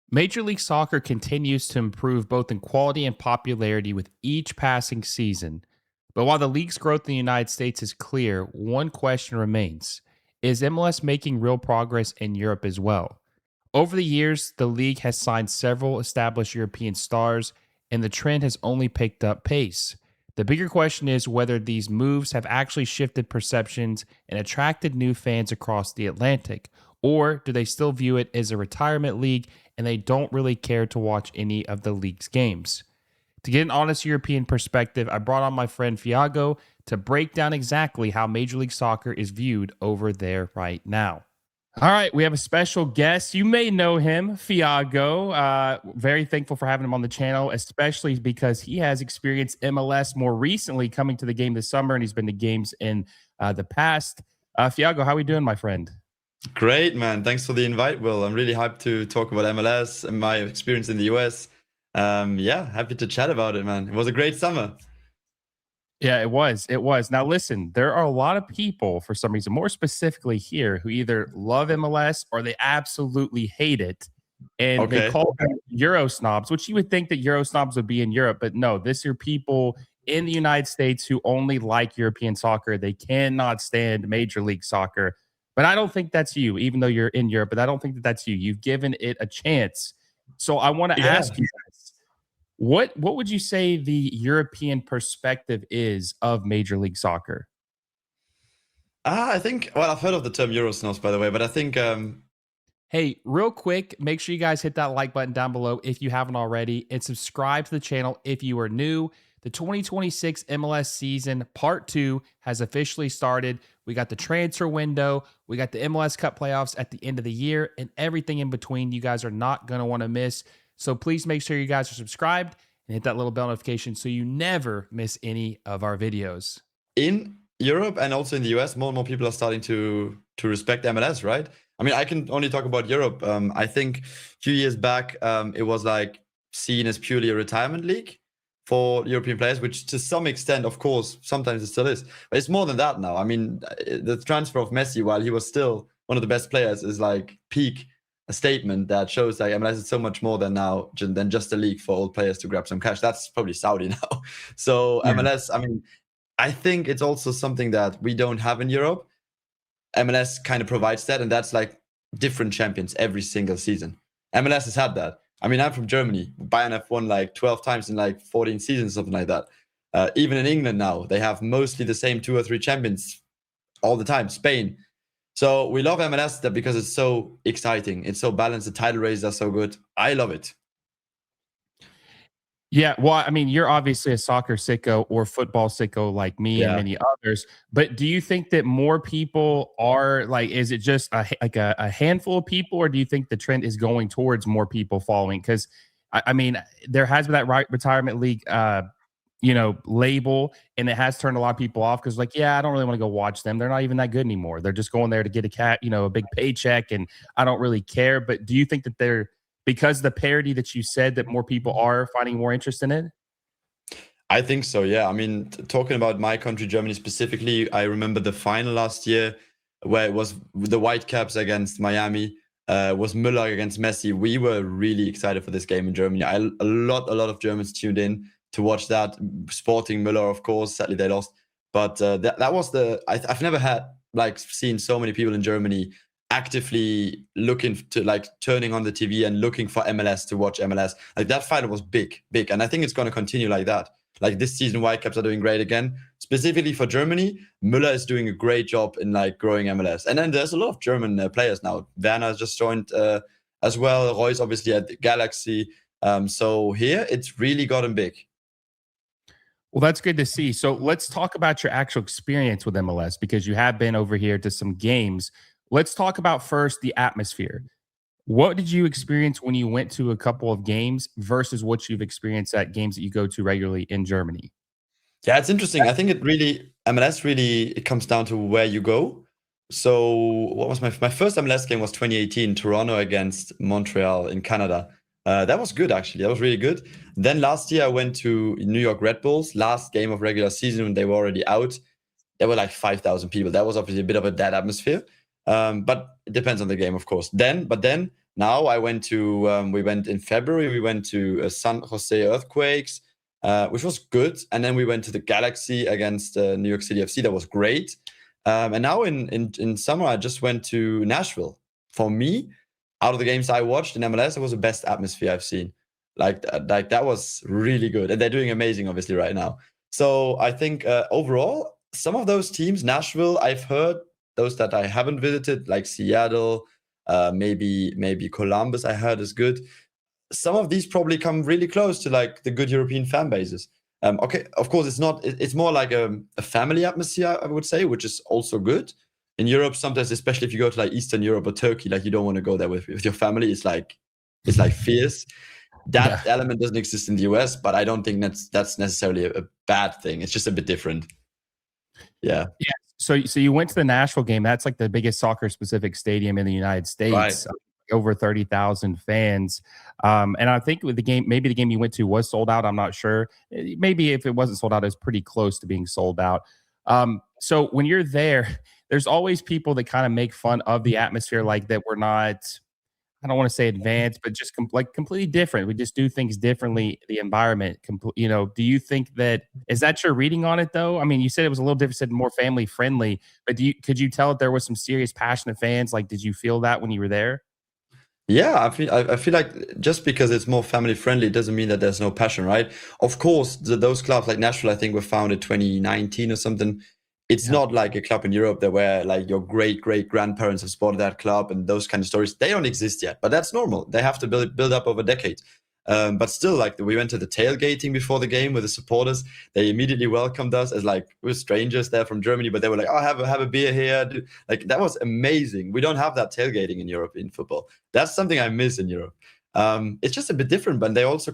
Major League Soccer continues to improve both in quality and popularity with each passing season. But while the league's growth in the United States is clear, one question remains. Is MLS making real progress in Europe as well? Over the years, the league has signed several established European stars, and the trend has only picked up pace. The bigger question is whether these moves have actually shifted perceptions and attracted new fans across the Atlantic, or do they still view it as a retirement league and they don't really care to watch any of the league's games? To get an honest European perspective, I brought on my friend Fiago to break down exactly how Major League Soccer is viewed over there right now. All right, we have a special guest. You may know him, Fiago. Very thankful for having him on the channel, especially because he has experienced MLS more recently, coming to the game this summer, and he's been to games in the past. Fiago, how are we doing, my friend? Great, man. Thanks for the invite, Will. I'm really hyped to talk about MLS and my experience in the US. Yeah, happy to chat about it, man. It was a great summer. Yeah, it was. It was. Now, listen, there are a lot of people, for some reason, more specifically here, who either love MLS or they absolutely hate it. And they Okay. call them Euro snobs, which you would think that Euro snobs would be in Europe. But no, these are people in the United States who only like European soccer. They cannot stand Major League Soccer. But I don't think that's you, even though you're in Europe. But I don't think that that's you. You've given it a chance. So I want to Yeah. ask you guys. What would you say the European perspective is of Major League Soccer? I think, well, I've heard of the term Eurosnobs, by the way, but I think, Hey, real quick, make sure you guys hit that like button down below if you haven't already, and subscribe to the channel if you are new. The 2026 MLS season part 2 has officially started. We got the transfer window, we got the MLS Cup playoffs at the end of the year, and everything in between you guys are not going to want to miss. So please make sure you guys are subscribed and hit that little bell notification so you never miss any of our videos. in Europe and also in the US, more and more people are starting to respect MLS, right? I mean, I can only talk about Europe. I think a few years back, it was like seen as purely a retirement league for European players, which to some extent, of course, sometimes it still is. But it's more than that now. I mean, the transfer of Messi, while he was still one of the best players, is like peak a statement that shows like MLS is so much more than now than just a league for old players to grab some cash. That's probably Saudi now. So Yeah. MLS, I mean, I think it's also something that we don't have in Europe. MLS kind of provides that, and that's like different champions every single season. MLS has had that. I mean, I'm from Germany. Bayern have won like 12 times in like 14 seasons, something like that. Even in England now, they have mostly the same 2 or 3 champions all the time. Spain. So we love MLS because it's so exciting. It's so balanced. The title races are so good. I love it. Yeah, well, I mean, you're obviously a soccer sicko or football sicko like me and Yeah. many others. But do you think that more people are like? Is it just a handful of people, or do you think the trend is going towards more people following? Because I mean, there has been that retirement league, label, and it has turned a lot of people off because, like, yeah, I don't really want to go watch them. They're not even that good anymore. They're just going there to get a big paycheck, and I don't really care. But do you think that they're because the parody that you said that more people are finding more interest in it? I think so, yeah. I mean, talking about my country, Germany specifically, I remember the final last year where it was the Whitecaps against Miami, was Müller against Messi. We were really excited for this game in Germany. A lot of Germans tuned in to watch that. Sporting Müller, of course. Sadly, they lost. But that was I've never had like seen so many people in Germany actively looking to like turning on the TV and looking for MLS to watch MLS. Like that final was big, big. And I think it's going to continue like that. Like this season, Whitecaps are doing great again. Specifically for Germany, Müller is doing a great job in like growing MLS. And then there's a lot of German players now. Werner has just joined as well. Roy's obviously at the Galaxy. So here it's really gotten big. Well, that's good to see. So let's talk about your actual experience with MLS because you have been over here to some games. Let's talk about first the atmosphere. What did you experience when you went to a couple of games versus what you've experienced at games that you go to regularly in Germany? Yeah, it's interesting. I think MLS really, it comes down to where you go. So what was my first MLS game was 2018, Toronto against Montreal in Canada. That was good, actually. That was really good. Then last year I went to New York Red Bulls, last game of regular season when they were already out. There were like 5,000 people. That was obviously a bit of a dead atmosphere. But it depends on the game, of course. But then Now I went to we went in February. We went to San Jose Earthquakes, which was good, and then we went to the Galaxy against New York City FC. That was great. And now in summer, I just went to Nashville. For me, out of the games I watched in MLS, it was the best atmosphere I've seen. Like that was really good, and they're doing amazing, obviously, right now. So I think overall, some of those teams, Nashville, I've heard those that I haven't visited, like Seattle, maybe Columbus, I heard is good. Some of these probably come really close to like the good European fan bases. Okay, of course, it's not. It's more like a family atmosphere, I would say, which is also good. In Europe, sometimes, especially if you go to like Eastern Europe or Turkey, like you don't want to go there with your family. It's like fierce. That element doesn't exist in the US, but I don't think that's necessarily a bad thing. It's just a bit different. Yeah. Yeah. So you went to the Nashville game. That's like the biggest soccer specific stadium in the United States. Right. Over 30,000 fans. And I think with the game, maybe the game you went to was sold out. I'm not sure. Maybe if it wasn't sold out, it's pretty close to being sold out. So when you're there, there's always people that kind of make fun of the atmosphere, like that we're not, I don't want to say advanced, but just like completely different. We just do things differently. The environment, do you think is that your reading on it though? I mean, you said it was a little different, said more family friendly, but could you tell that there was some serious passionate fans? Like, did you feel that when you were there? Yeah, I feel like just because it's more family friendly doesn't mean that there's no passion, right? Of course, those clubs like Nashville, I think, were founded 2019 or something. It's not like a club in Europe that where like your great grandparents have supported that club and those kind of stories. They don't exist yet, but that's normal. They have to build up over decades. But still, like we went to the tailgating before the game with the supporters. They immediately welcomed us as like we're strangers there from Germany, but they were like, "Oh, have a beer here." Like that was amazing. We don't have that tailgating in European football. That's something I miss in Europe. It's just a bit different, but they also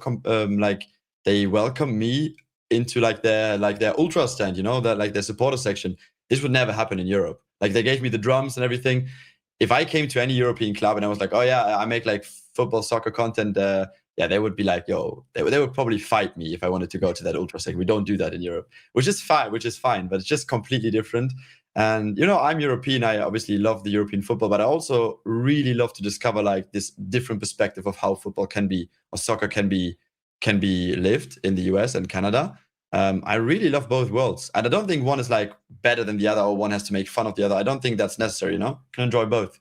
like they welcome me into like their ultra stand, that like their supporter section. This would never happen in Europe. Like they gave me the drums and everything. If I came to any European club and I was like, "Oh yeah, I make like football soccer content," yeah, they would be like, "Yo," they would probably fight me if I wanted to go to that ultra section. We don't do that in Europe, which is fine, but it's just completely different. And I'm European. I obviously love the European football, but I also really love to discover like this different perspective of how football can be, or soccer can be lived in the US and Canada. I really love both worlds, and I don't think one is like better than the other, or one has to make fun of the other. I don't think that's necessary. Can enjoy both.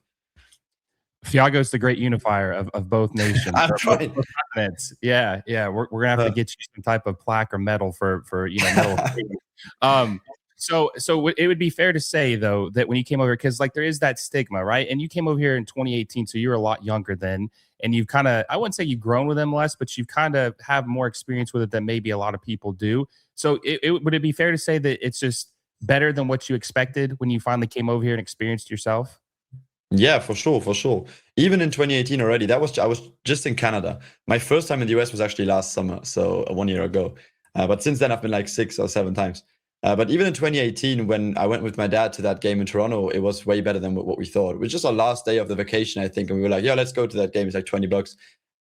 Fiago's the great unifier of both nations. I'm trying. Both continents. Yeah. We're gonna have to get you some type of plaque or medal for medal. So it would be fair to say though that when you came over here, because like there is that stigma, right? And you came over here in 2018, so you're a lot younger then, and you've kind of, I wouldn't say you've grown with MLS, but you've kind of have more experience with it than maybe a lot of people do. So would it be fair to say that it's just better than what you expected when you finally came over here and experienced yourself? Yeah, for sure. Even in 2018 already, I was just in Canada. My first time in the US was actually last summer, so 1 year ago. But since then, I've been like 6 or 7 times. But even in 2018, when I went with my dad to that game in Toronto, it was way better than what we thought. It was just our last day of the vacation, I think, and we were like, "Yeah, let's go to that game. It's like $20."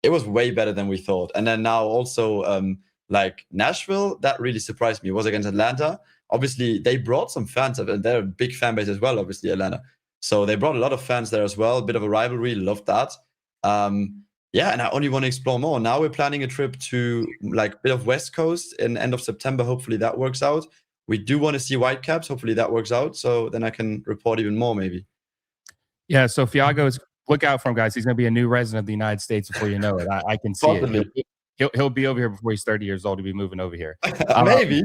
It was way better than we thought. And then now also, like Nashville, that really surprised me. It was against Atlanta. Obviously, they brought some fans, and they're a big fan base as well. Obviously, Atlanta. So they brought a lot of fans there as well. A bit of a rivalry. Loved that. Yeah, and I only want to explore more. Now we're planning a trip to like a bit of West Coast in end of September. Hopefully that works out. We do want to see Whitecaps. Hopefully that works out. So then I can report even more, maybe. Yeah. So Fiago's, look out for him, guys. He's going to be a new resident of the United States before you know it. I can see Possibly. it. He'll be over here before he's 30 years old. He'll be moving over here. Maybe.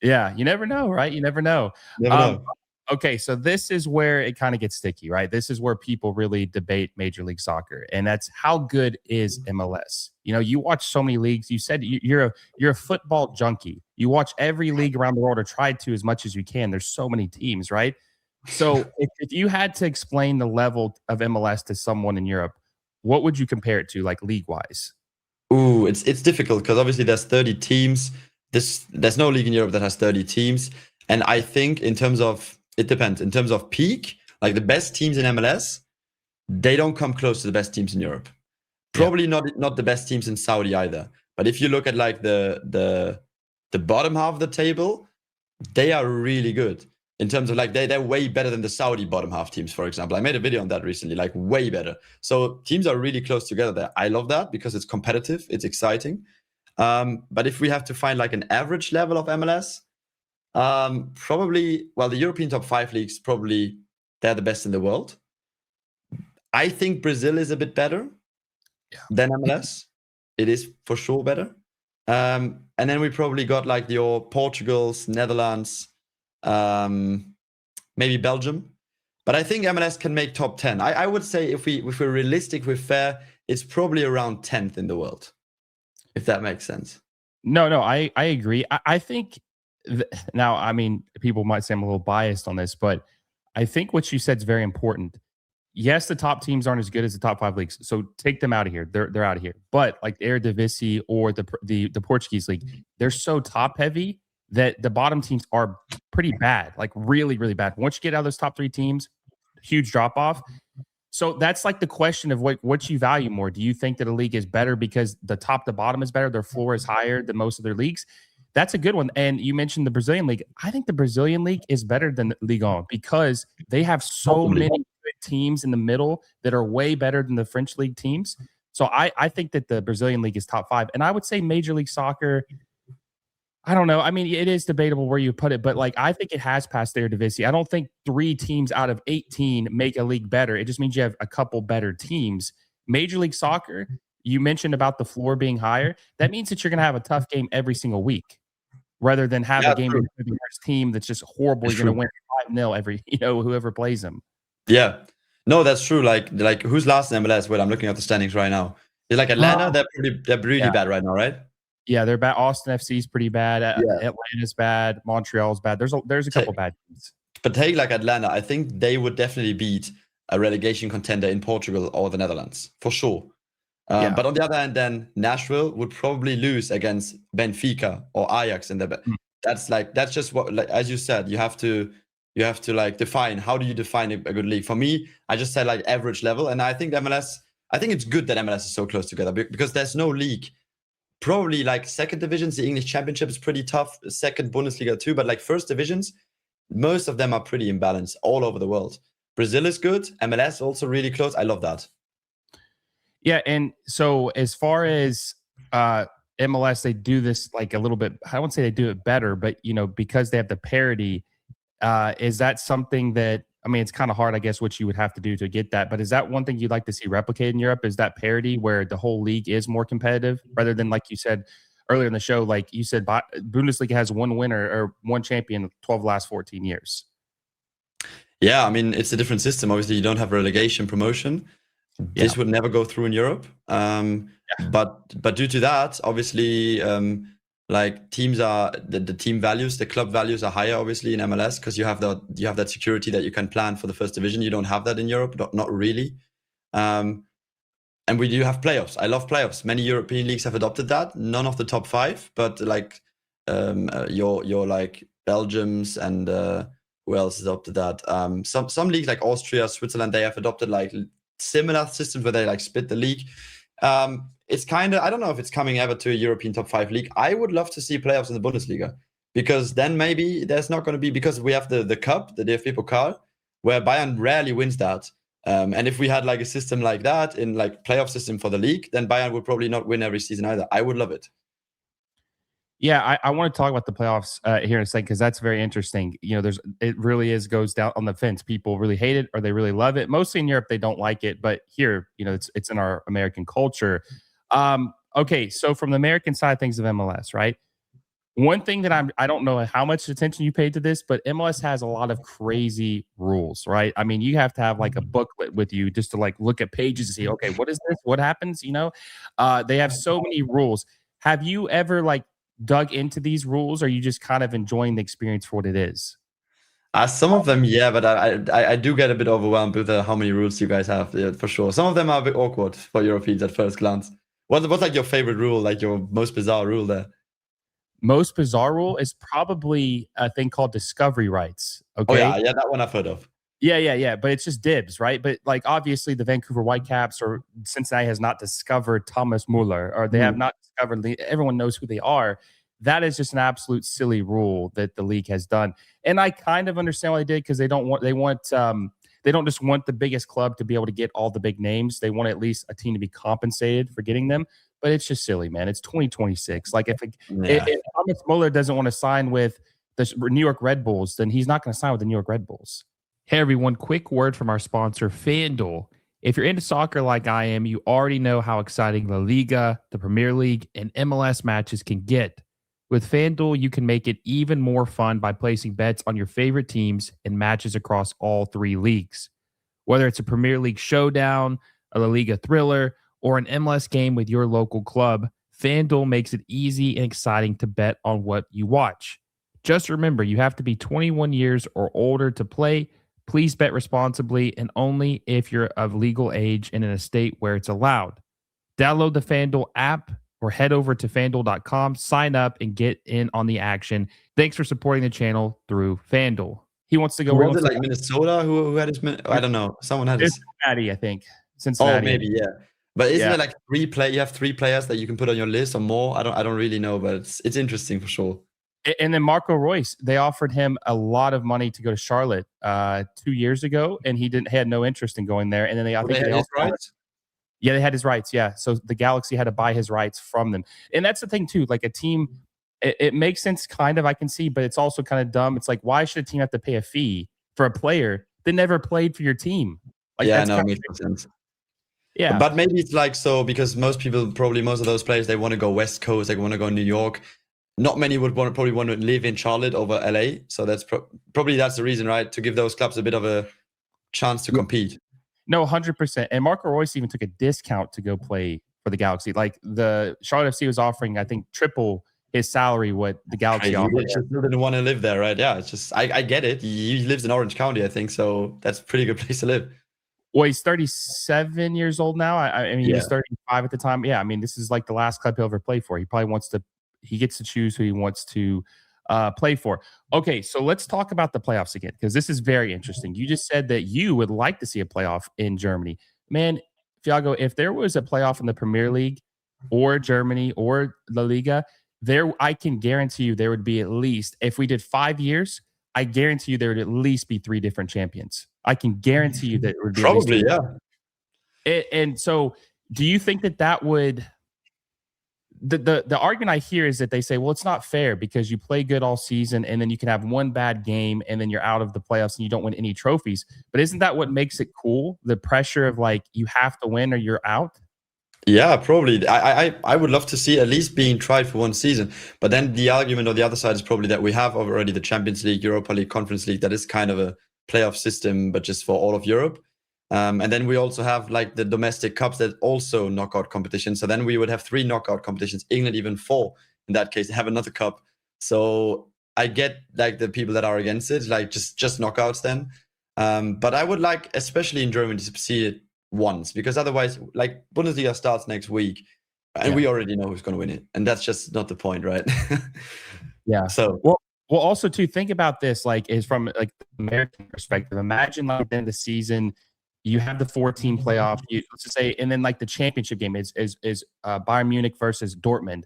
Yeah. You never know, right? You never know. Never know. Okay, so this is where it kind of gets sticky, right? This is where people really debate Major League Soccer, and that's how good is MLS. You watch so many leagues. You said you're a football junkie. You watch every league around the world, or try to as much as you can. There's so many teams, right? So if you had to explain the level of MLS to someone in Europe, what would you compare it to, like league wise? Ooh, it's difficult because obviously there's 30 teams. There's no league in Europe that has 30 teams, and I think in terms of, it depends. In terms of peak, like the best teams in MLS, they don't come close to the best teams in Europe. Probably not the best teams in Saudi either. But if you look at like the bottom half of the table, they are really good. in terms of like they're way better than the Saudi bottom half teams, for example. I made a video on that recently, like way better. So teams are really close together there. I love that because it's competitive, it's exciting. But if we have to find like an average level of MLS, probably, well, the European top 5 leagues, probably they're the best in the world. I think Brazil is a bit better than MLS. It is for sure better. And then we probably got like your Portugals, Netherlands, maybe Belgium. But I think MLS can make top 10. I would say if we're realistic, we're fair, it's probably around 10th in the world, if that makes sense. No, I agree. I think now, I mean, people might say I'm a little biased on this, but I think what you said is very important. Yes, the top teams aren't as good as the top 5 leagues, so take them out of here. They're out of here. But like Eredivisie or the Portuguese league, they're so top heavy that the bottom teams are pretty bad, like really, really bad. Once you get out of those top 3 teams, huge drop off. So that's like the question of what you value more. Do you think that a league is better because the top to bottom is better, their floor is higher than most of their leagues? That's a good one. And you mentioned the Brazilian league. I think the Brazilian league is better than Ligue 1 because they have so many good teams in the middle that are way better than the French league teams. So I think that the Brazilian league is top 5. And I would say Major League Soccer, I don't know. I mean, it is debatable where you put it, but like I think it has passed their Eredivisie. I don't think 3 teams out of 18 make a league better. It just means you have a couple better teams. Major League Soccer, you mentioned about the floor being higher. That means that you're going to have a tough game every single week, rather than have a game with the worst team that's just horrible. You're going to win 5-0 every, whoever plays them. Yeah, no, that's true. Like who's last in MLS? Wait, I'm looking at the standings right now. It's like Atlanta. They're really bad right now, right? Yeah, they're bad. Austin FC is pretty bad. Atlanta's bad. Montreal's bad. There's a couple bad teams. But take like Atlanta, I think they would definitely beat a relegation contender in Portugal or the Netherlands for sure. But on the other hand, then Nashville would probably lose against Benfica or Ajax in the. That's just what, like, as you said, you have to like define, how do you define a good league? For me, I just said like average level, and I think MLS. I think it's good that MLS is so close together because there's no league. Probably like second divisions, the English Championship is pretty tough. Second Bundesliga too, but like first divisions, most of them are pretty imbalanced all over the world. Brazil is good. MLS also really close. I love that. Yeah, and so as far as MLS, they do this like a little bit. I won't say they do it better, but because they have the parity, is that something that, I mean, it's kind of hard, I guess, what you would have to do to get that. But is that one thing you'd like to see replicated in Europe? Is that parity where the whole league is more competitive rather than, like you said earlier in the show, like you said, Bundesliga has one winner or one champion 12 last 14 years? Yeah, I mean, it's a different system. Obviously, you don't have relegation promotion. This would never go through in Europe. But due to that, obviously, like teams are the team values, the club values are higher, obviously, in MLS because you have that security that you can plan for the first division. You don't have that in Europe, not really. And we do have playoffs. I love playoffs. Many European leagues have adopted that. None of the top 5, but like your like Belgium's and who else adopted that? Some leagues like Austria, Switzerland, they have adopted like similar systems where they like split the league. It's kind of, I don't know if it's coming ever to a European top 5 league. I would love to see playoffs in the Bundesliga because then maybe there's not going to be, because we have the cup, the DFB Pokal, where Bayern rarely wins that. And if we had like a system like that in like playoff system for the league, then Bayern would probably not win every season either. I would love it. Yeah, I want to talk about the playoffs here in a second because that's very interesting. It really goes down on the fence. People really hate it or they really love it. Mostly in Europe, they don't like it, but here, it's in our American culture. Okay, so from the American side of things of MLS, right? One thing that I don't know how much attention you paid to this, but MLS has a lot of crazy rules, right? I mean, you have to have like a booklet with you just to like look at pages and see, okay, what is this? What happens? They have so many rules. Have you ever like dug into these rules, or are you just kind of enjoying the experience for what it is? Some of them, yeah, but I do get a bit overwhelmed with how many rules you guys have, yeah, for sure. Some of them are a bit awkward for Europeans at first glance. What's like your favorite rule, like your most bizarre rule there? Most bizarre rule is probably a thing called discovery rights. Okay. Oh yeah, that one I've heard of. Yeah. But it's just dibs, right? But like obviously the Vancouver Whitecaps or Cincinnati has not discovered Thomas Muller, or they have not discovered. Everyone knows who they are. That is just an absolute silly rule that the league has done. And I kind of understand why they did because they don't just want the biggest club to be able to get all the big names. They want at least a team to be compensated for getting them. But it's just silly, man. It's 2026. Like Yeah. if Thomas Muller doesn't want to sign with the New York Red Bulls, then he's not going to sign with the New York Red Bulls. Hey everyone, quick word from our sponsor, FanDuel. If you're into soccer like I am, you already know how exciting La Liga, the Premier League, and MLS matches can get. With FanDuel, you can make it even more fun by placing bets on your favorite teams and matches across all three leagues. Whether it's a Premier League showdown, a La Liga thriller, or an MLS game with your local club, FanDuel makes it easy and exciting to bet on what you watch. Just remember, you have to be 21 years or older to play. Please bet responsibly and only if you're of legal age and in a state where it's allowed. Download the FanDuel app or head over to fanduel.com, sign up, and get in on the action. Thanks for supporting the channel through FanDuel. He wants to go. Was it like Minnesota who had his? I don't know. Someone had his. Cincinnati, I think. Cincinnati. Oh, maybe, yeah. But isn't Yeah. it like you have 3 players that you can put on your list or more? I don't really know, but it's interesting for sure. And then Marco Royce, they offered him a lot of money to go to Charlotte 2 years ago, and he had no interest in going there. And then they had his rights? Yeah, they had his rights. Yeah, so the Galaxy had to buy his rights from them, and that's the thing too. Like a team, it makes sense, kind of. I can see, but it's also kind of dumb. It's like, why should a team have to pay a fee for a player that never played for your team? Like, yeah, no, it makes no sense. Yeah, but maybe it's like so because most of those players, they want to go West Coast, they want to go New York. Not many would probably want to live in Charlotte over LA. So that's probably that's the reason, right? To give those clubs a bit of a chance to compete. No, 100%. And Marco Royce even took a discount to go play for the Galaxy. Like the Charlotte FC was offering, I think, triple his salary what the Galaxy offered. He just didn't want to live there, right? Yeah, it's just I get it. He lives in Orange County, I think, so that's a pretty good place to live. Well, he's 37 years old now. I mean, he was 35 at the time. Yeah, I mean, this is like the last club he'll ever play for. He probably he gets to choose who he wants to play for. Okay, so let's talk about the playoffs again, because this is very interesting. You just said that you would like to see a playoff in Germany. Man, Fiago, if there was a playoff in the Premier League or Germany or La Liga, I can guarantee you there would be at least, if we did 5 years, I guarantee you there would at least be 3 different champions. I can guarantee you that it would be probably, yeah. And so, do you think that would? The argument I hear is that they say, well, it's not fair because you play good all season and then you can have one bad game and then you're out of the playoffs and you don't win any trophies. But isn't that what makes it cool? The pressure of like you have to win or you're out. Yeah, probably. I would love to see at least being tried for one season. But then the argument on the other side is probably that we have already the Champions League, Europa League, Conference League. That is kind of a playoff system, but just for all of Europe. And then we also have like the domestic cups that also knockout competitions. So then we would have 3 knockout competitions, England even 4 in that case, have another cup. So I get like the people that are against it, like just knockouts then. But I would like, especially in Germany, to see it once, because otherwise, like Bundesliga starts next week and we already know who's going to win it. And that's just not the point, right? Yeah. So, well, also to think about this, like is from like the American perspective, imagine like at the end of the season, you have the 4-team playoff, let's just say, and then like the championship game is Bayern Munich versus Dortmund.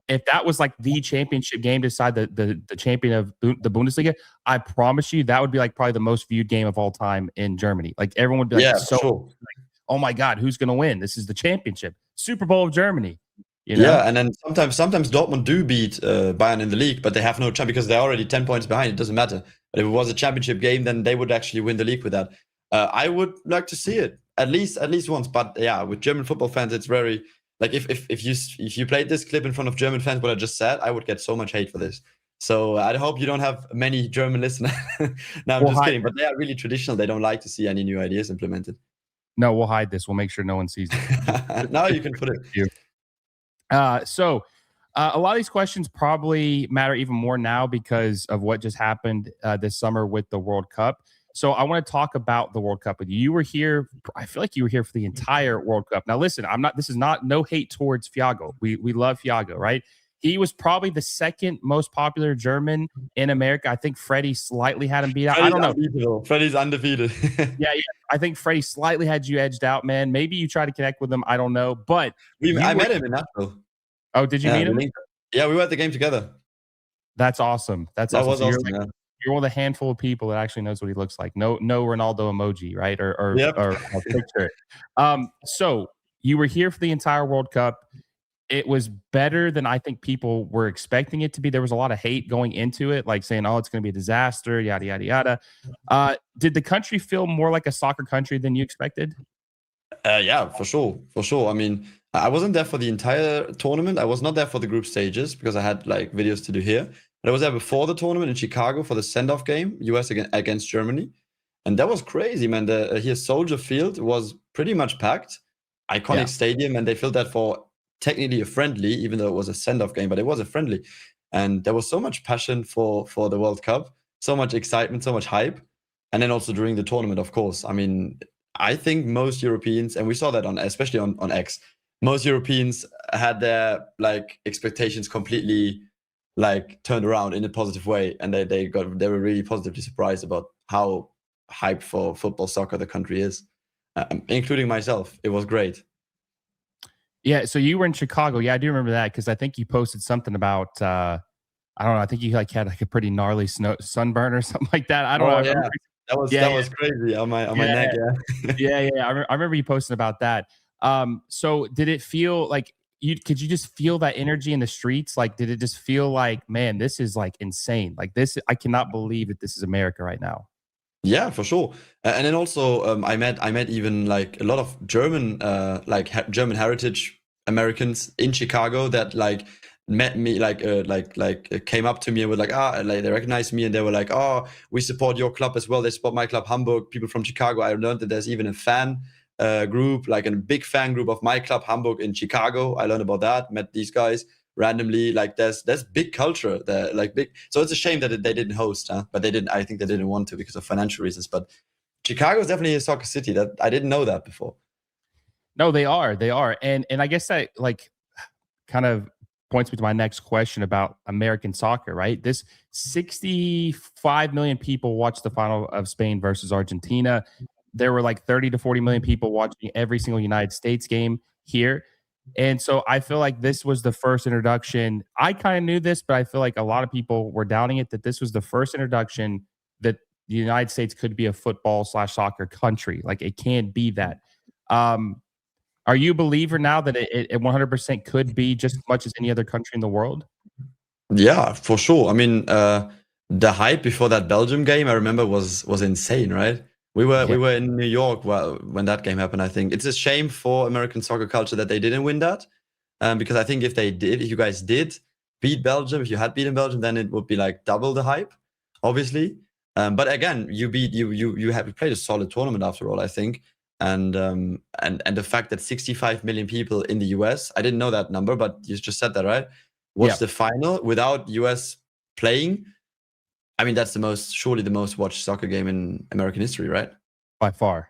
If that was like the championship game to decide the champion of the Bundesliga, I promise you that would be like probably the most viewed game of all time in Germany. Like everyone would be like, like, oh my God, who's going to win? This is the championship, Super Bowl of Germany. You know? Yeah, and then sometimes Dortmund do beat Bayern in the league, but they have no chance because they're already 10 points behind. It doesn't matter. But if it was a championship game, then they would actually win the league with that. I would like to see it at least once, but yeah, with German football fans, it's very like if you played this clip in front of German fans, what I just said, I would get so much hate for this. So I hope you don't have many German listeners. No, I'm just kidding, but they are really traditional. They don't like to see any new ideas implemented. No, we'll hide this. We'll make sure no one sees it. Now you can put it. So a lot of these questions probably matter even more now because of what just happened this summer with the World Cup. So I want to talk about the World Cup with you. You were here. I feel like you were here for the entire World Cup. Now, listen, this is not no hate towards Fiago. We love Fiago, right? He was probably the second most popular German in America. I think Freddie slightly had him beat out. I don't know. Freddie's undefeated. yeah. I think Freddie slightly had you edged out, man. Maybe you tried to connect with him. I don't know. But I met him in Nashville. Oh, did you meet him? Yeah, we were at the game together. That's awesome. That's That awesome. was So you're awesome. like Yeah. you're one of the handful of people that actually knows what he looks like. No Ronaldo emoji, right? Yep. Or picture. So you were here for the entire World Cup. It was better than I think people were expecting it to be. There was a lot of hate going into it, like saying, "Oh, it's going to be a disaster," yada yada yada. Did the country feel more like a soccer country than you expected? Yeah, for sure, for sure. I mean, I wasn't there for the entire tournament. I was not there for the group stages because I had like videos to do here. But I was there before the tournament in Chicago for the send-off game, US against Germany, and that was crazy, man. The here Soldier Field was pretty much packed, iconic Yeah. stadium, and they filled that for technically a friendly, even though it was a send-off game, but it was a friendly, and there was so much passion for the World Cup, so much excitement, so much hype, and then also during the tournament, of course. I mean, I think most Europeans, and we saw that on especially on X, most Europeans had their like expectations completely like turned around in a positive way, and they were really positively surprised about how hyped for football soccer the country is, including myself. It was great. Yeah, so you were in Chicago. Yeah, I do remember that because I think you posted something about I don't know. I think you like had like a pretty gnarly sunburn or something like that. I don't know. Oh I yeah, remember. that Yeah, was crazy on my yeah, neck. Yeah. yeah. I remember you posting about that. So did it feel like you could you just feel that energy in the streets? Like, did it just feel like, man, this is like insane? Like this, I cannot believe that this is America right now. Yeah, for sure. And then also, I met even like a lot of German, like German heritage Americans in Chicago that like met me, came up to me and were like, like they recognized me and they were like, oh, we support your club as well. They support my club, Hamburg. People from Chicago. I learned that there's even a fan group, like a big fan group of my club, Hamburg in Chicago. I learned about that. Met these guys randomly. Like there's big culture there, like big. So it's a shame that they didn't host, huh? But they didn't. I think they didn't want to because of financial reasons. But Chicago is definitely a soccer city. That I didn't know that before. No, they are, and I guess that like kind of points me to my next question about American soccer, right? This 65 million people watched the final of Spain versus Argentina. There were like 30 to 40 million people watching every single United States game here. And so I feel like this was the first introduction. I kind of knew this, but I feel like a lot of people were doubting it that this was the first introduction that the United States could be a football slash soccer country. Like it can be that. Um, are you a believer now that it 100% could be just as much as any other country in the world? Yeah, for sure. I mean, the hype before that Belgium game, I remember was insane, right? We were Yeah. we were in New York when that game happened. I think it's a shame for American soccer culture that they didn't win that, because I think if they did, if you guys did beat Belgium, if you had beaten Belgium, then it would be like double the hype, obviously. But again, you have played a solid tournament after all, I think. And the fact that 65 million people in the US, I didn't know that number, but you just said that, right? Yeah, Watch the final without US playing. I mean, that's surely the most watched soccer game in American history, right? by far.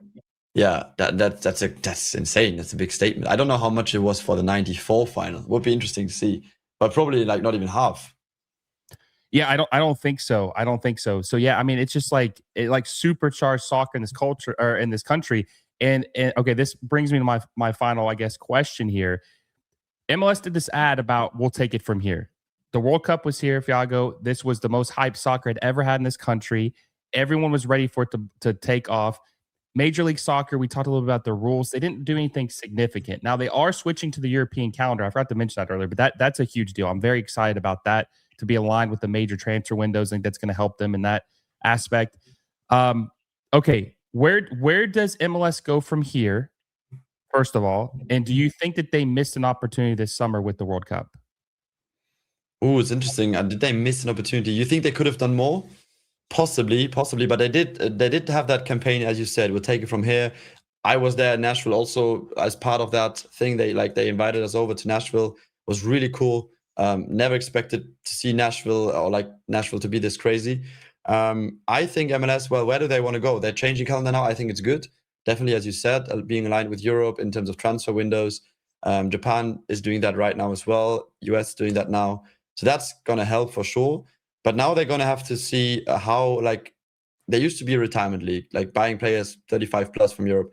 Yeah, that's insane. That's a big statement. I don't know how much it was for the '94 final. Would be interesting to see, but probably like not even half. Yeah, I don't think so. I don't think so. So yeah, I mean, it's just like it like supercharged soccer in this culture or in this country. And okay, this brings me to my final, I guess, question here. MLS did this ad about we'll take it from here. The World Cup was here, Fiago. This was the most hyped soccer had ever had in this country. Everyone was ready for it to take off. Major League Soccer, we talked a little bit about the rules. They didn't do anything significant. Now they are switching to the European calendar. I forgot to mention that earlier, but that's a huge deal. I'm very excited about that to be aligned with the major transfer windows. I think that's going to help them in that aspect. Okay, where does MLS go from here? First of all, and do you think that they missed an opportunity this summer with the World Cup? Oh, it's interesting. Did they miss an opportunity? You think they could have done more? Possibly, possibly, but they did. They did have that campaign, as you said. We'll take it from here. I was there in Nashville also as part of that thing. They invited us over to Nashville. It was really cool. Never expected to see Nashville or like Nashville to be this crazy. I think MLS. Well, where do they want to go? They're changing calendar now. I think it's good. Definitely, as you said, being aligned with Europe in terms of transfer windows. Japan is doing that right now as well. US doing that now. So that's gonna help for sure. But now they're gonna have to see how like there used to be a retirement league, like buying players 35 plus from Europe.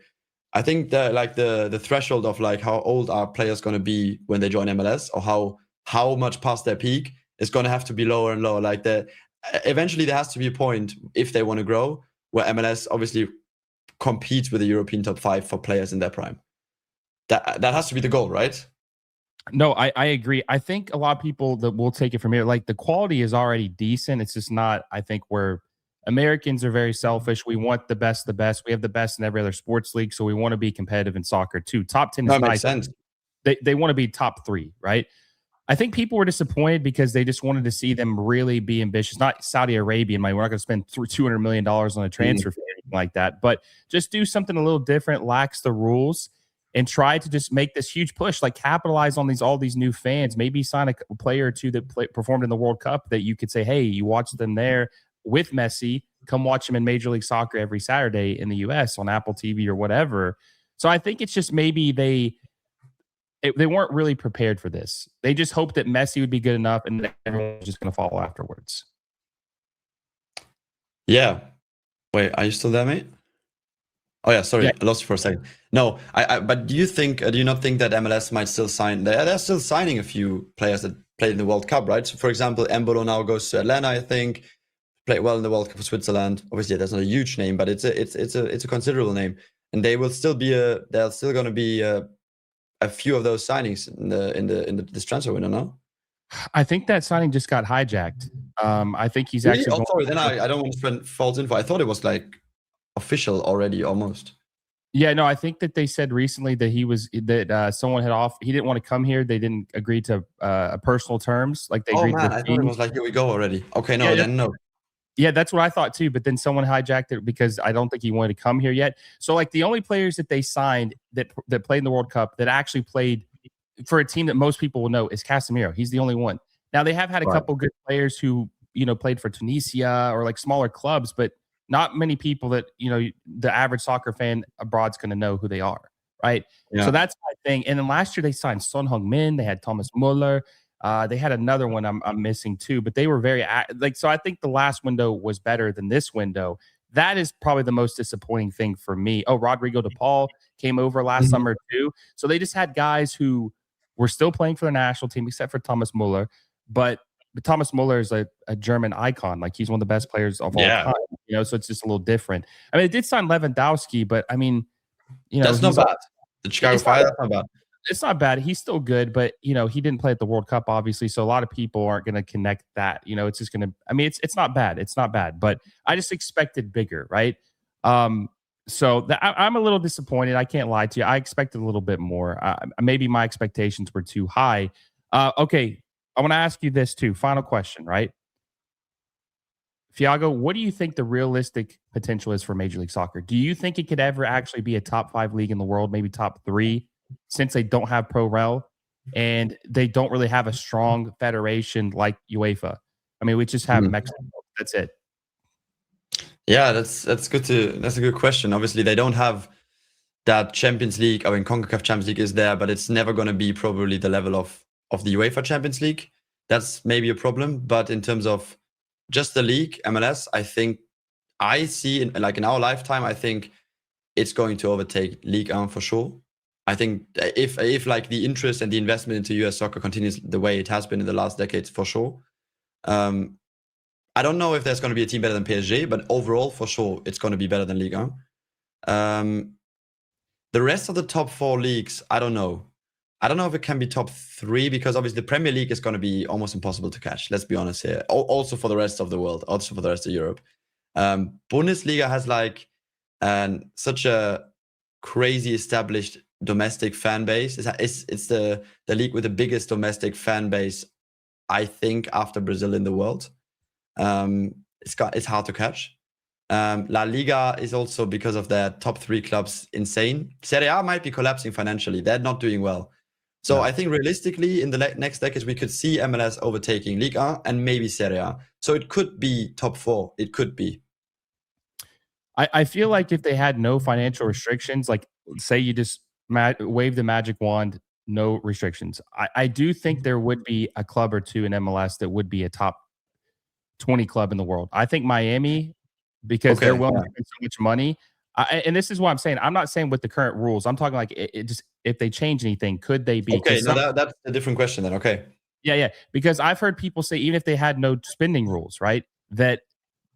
I think the threshold of like how old are players gonna be when they join MLS or how how much past their peak, it's going to have to be lower and lower. Like eventually there has to be a point, if they want to grow, where MLS obviously competes with the European top 5 for players in their prime. That has to be the goal, right? No, I agree. I think a lot of people that will take it from here, like the quality is already decent. It's just not, I think, where Americans are very selfish. We want the best, the best. We have the best in every other sports league. So we want to be competitive in soccer too. Top 10 No, is it makes nice. sense. They want to be top 3, right? I think people were disappointed because they just wanted to see them really be ambitious. Not Saudi Arabian money. We're not going to spend $200 million on a transfer fee or anything like that, but just do something a little different, lax the rules, and try to just make this huge push, like capitalize on all these new fans. Maybe sign a player or two that performed in the World Cup that you could say, hey, you watched them there with Messi. Come watch them in Major League Soccer every Saturday in the U.S. on Apple TV or whatever. So I think it's just maybe they weren't really prepared for this. They just hoped that Messi would be good enough and that everyone was just going to follow afterwards. Yeah. Wait, are you still there, mate? Oh yeah, sorry, Yeah. I lost you for a second. No, but do you not think that MLS might still sign? They're still signing a few players that played in the World Cup, right? So for example, Embolo now goes to Atlanta, I think, played well in the World Cup for Switzerland. Obviously, that's not a huge name, but it's a considerable name, and they will still be there's still going to be a few of those signings in this transfer window, no? I think that signing just got hijacked. I think he's Really? actually Oh, going. sorry. Then I don't want to spend false info. I thought it was like official already, almost. Yeah, no, I think that they said recently that someone he didn't want to come here. They didn't agree to personal terms, like they Oh agreed to man, the I thought it fee. was like here we go already. Okay, no, Yeah, then no. yeah, that's what I thought too. But then someone hijacked it because I don't think he wanted to come here yet. So like the only players that they signed that played in the World Cup that actually played for a team that most people will know is Casemiro. He's the only one. Now they have had a Right. couple good players who played for Tunisia or like smaller clubs, but not many people that the average soccer fan abroad's going to know who they are, right? Yeah. So that's my thing. And then last year they signed Son Heung-min. They had Thomas Muller. They had another one I'm missing too, but they were so I think the last window was better than this window. That is probably the most disappointing thing for me. Oh, Rodrigo De Paul came over last summer too. So they just had guys who were still playing for the national team, except for Thomas Muller. But Thomas Muller is a German icon. Like he's one of the best players of all time. So it's just a little different. I mean, it did sign Lewandowski, but I mean, that's not bad. The Chicago Fire, that's not bad. It's not bad. He's still good, but he didn't play at the World Cup, obviously. So a lot of people aren't going to connect that. It's just going to. I mean, it's not bad. It's not bad, but I just expected bigger, right? So I'm a little disappointed. I can't lie to you. I expected a little bit more. Maybe my expectations were too high. Okay, I want to ask you this too. Final question, right? Fiago, what do you think the realistic potential is for Major League Soccer? Do you think it could ever actually be a top 5 league in the world, maybe top 3, since they don't have Pro-Rel and they don't really have a strong federation like UEFA? I mean, we just have Mexico. That's it. Yeah, that's a good question. Obviously, they don't have that Champions League. I mean, CONCACAF Champions League is there, but it's never going to be probably the level of the UEFA Champions League. That's maybe a problem. But in terms of just the league, MLS, I think I see in our lifetime, I think it's going to overtake Ligue 1 for sure. I think if like the interest and the investment into US soccer continues the way it has been in the last decades, for sure. I don't know if there's going to be a team better than PSG, but overall, for sure, it's going to be better than Ligue 1. The rest of the top 4 leagues, I don't know. I don't know if it can be top 3 because obviously the Premier League is going to be almost impossible to catch. Let's be honest here. Also for the rest of the world, also for the rest of Europe. Bundesliga has like such a crazy established domestic fan base. It's the league with the biggest domestic fan base, I think, after Brazil in the world. It's hard to catch. La Liga is also, because of their top 3 clubs, insane. Serie A might be collapsing financially. They're not doing well. So I think realistically, in the next decades, we could see MLS overtaking Ligue 1 and maybe Serie A. So it could be top 4. It could be. I feel like if they had no financial restrictions, like say you just wave the magic wand, no restrictions, I do think there would be a club or two in MLS that would be a top 20 club in the world. I think Miami, because they're willing to spend so much money. And this is what I'm saying. I'm not saying with the current rules. I'm talking like it just if they change anything, could they be? Okay, no, that's a different question then. Okay. Yeah. Because I've heard people say even if they had no spending rules, right, that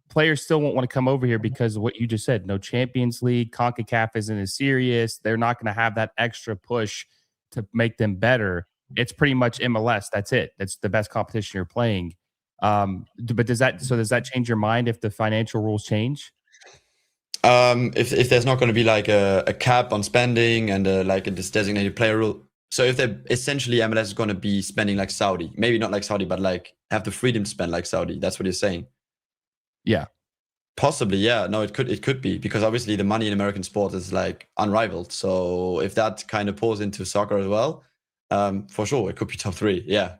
players still won't want to come over here because of what you just said. No Champions League, CONCACAF isn't as serious. They're not going to have that extra push to make them better. It's pretty much MLS. That's it. That's the best competition you're playing. But does that change your mind if the financial rules change? If there's not going to be like a cap on spending and like a this designated player rule. So if they essentially MLS is going to be spending like Saudi, maybe not like Saudi, but like have the freedom to spend like Saudi. That's what you're saying. Yeah. Possibly, yeah. No, it could be because obviously the money in American sports is like unrivaled. So if that kind of pours into soccer as well, for sure it could be top three. Yeah.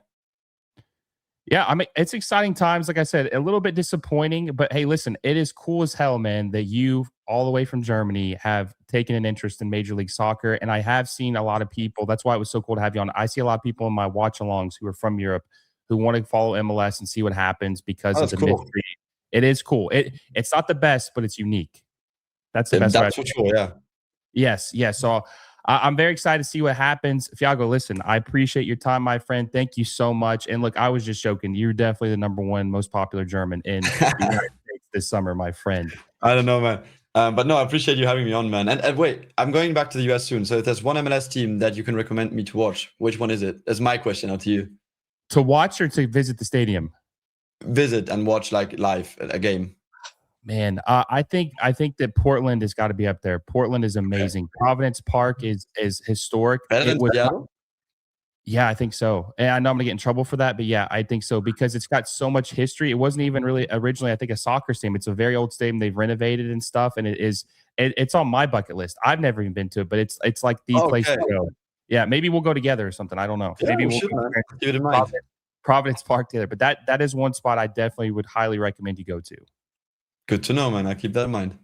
Yeah, I mean, it's exciting times. Like I said, a little bit disappointing, but hey, listen, it is cool as hell, man, that you all the way from Germany have taken an interest in Major League Soccer. And I have seen a lot of people. That's why it was so cool to have you on. I see a lot of people in my watch alongs who are from Europe who want to follow MLS and see what happens Oh, because of that's the cool. mystery. It is cool. It's not the best, but it's unique. That's the best way. That's for sure. Yeah. Yes. So I'm very excited to see what happens. Fiago, listen, I appreciate your time, my friend. Thank you so much. And look, I was just joking. You're definitely the number one most popular German in the United States this summer, my friend. I don't know, man. But no, I appreciate you having me on, man. And wait, I'm going back to the US soon. So if there's one MLS team that you can recommend me to watch, which one is it? That's my question out to you. To watch or to visit the stadium? Visit and watch like live a game. Man, I think that Portland has got to be up there. Portland is amazing. Providence Park is historic. Better It than was Seattle? Yeah, I think so. And I know I'm gonna get in trouble for that, but yeah, I think so because it's got so much history. It wasn't even really originally, I think, a soccer stadium. It's a very old stadium. They've renovated and stuff, and it's on my bucket list. I've never even been to it, but it's like the place Okay. to go. Yeah, maybe we'll go together or something. I don't know. Yeah, Maybe we we'll should, go man. to Keep it in mind. Providence Park together. But that is one spot I definitely would highly recommend you go to. Good to know, man. I keep that in mind.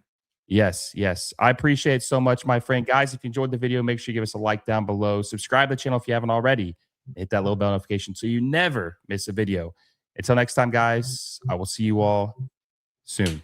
Yes. I appreciate it so much, my friend. Guys, if you enjoyed the video, make sure you give us a like down below. Subscribe to the channel if you haven't already. Hit that little bell notification so you never miss a video. Until next time, guys, I will see you all soon.